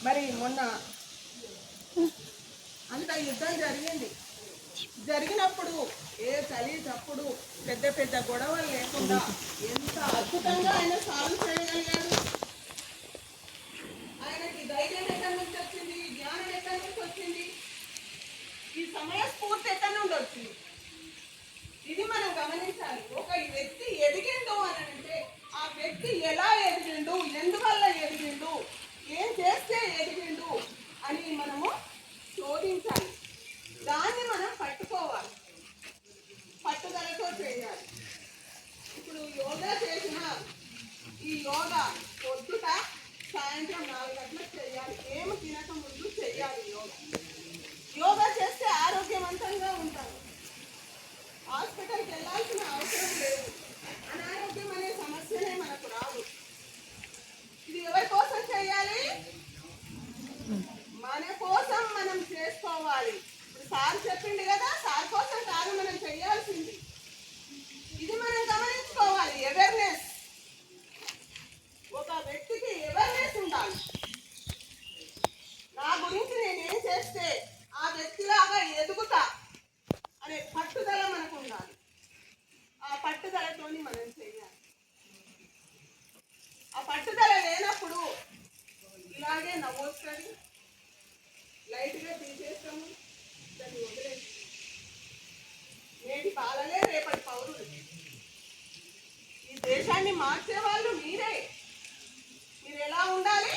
మరి మొన్న అంత యుద్ధం జరిగినప్పుడు ఏ చలి తప్పుడు పెద్ద పెద్ద గొడవలు లేకుండా ఎంత అద్భుతంగా ఆయన సాల్వ్ చేయగలిగాడు. ఆయనకి ధైర్యం ఎక్కడి నుంచి వచ్చింది, జ్ఞానం ఎక్కడి నుంచి వచ్చింది, ఈ సమయ స్ఫూర్తి ఎక్కడి నుండి వచ్చింది, ఇది మనం గమనించాలి. ఒక వ్యక్తి ఎదిగిండు అని అంటే ఆ వ్యక్తి ఎలా ఎదిగిండు, ఎందువల్ల ఎదిగిండు, ఏం చేస్తే ఎదిగిండు అని మనము శోధించాలి. దాన్ని మనం పట్టుకోవాలి, పట్టుదలతో చేయాలి. ఇప్పుడు యోగా చేసిన ఈ యోగా పొద్దుట సాయంత్రం 4 గంటలకు చేయాలి. ఏమి తినక ముందు చేయాలి. యోగా చేస్తే ఆరోగ్యవంతంగా ఉంటాం. హాస్పిటల్కి వెళ్ళాల్సిన అవసరం లేదు. అనారోగ్యం అనే సమస్యనే మనకు రాదు. ఇది ఎవరి కోసం చేయాలి? మన కోసం మనం చేసుకోవాలి. ఇప్పుడు సార్ చెప్పింది కదా, సార్ కోసం కాదు మనం చేయాల్సింది. ఇది మనం గమనించుకోవాలి. అవేర్నెస్, ఒక వ్యక్తికి అవేర్నెస్ ఉండాలి. నా గురించి నేనేం చేస్తే ఆ వ్యక్తిలాగా ఎదుగుతా అనే పట్టుదల మనకు ఉండాలి. ఆ పట్టుదలతోని మనం చేయాలి. ఆ పట్టుదల లేనప్పుడు ఇలాగే నవ్వొస్తుంది, లైట్గా తీసేస్తాము, దాన్ని వదిలేస్తాము. నేటి పాలలే రేపటి పౌరులు. ఈ దేశాన్ని మార్చే వాళ్ళు మీరే. మీరు ఎలా ఉండాలి?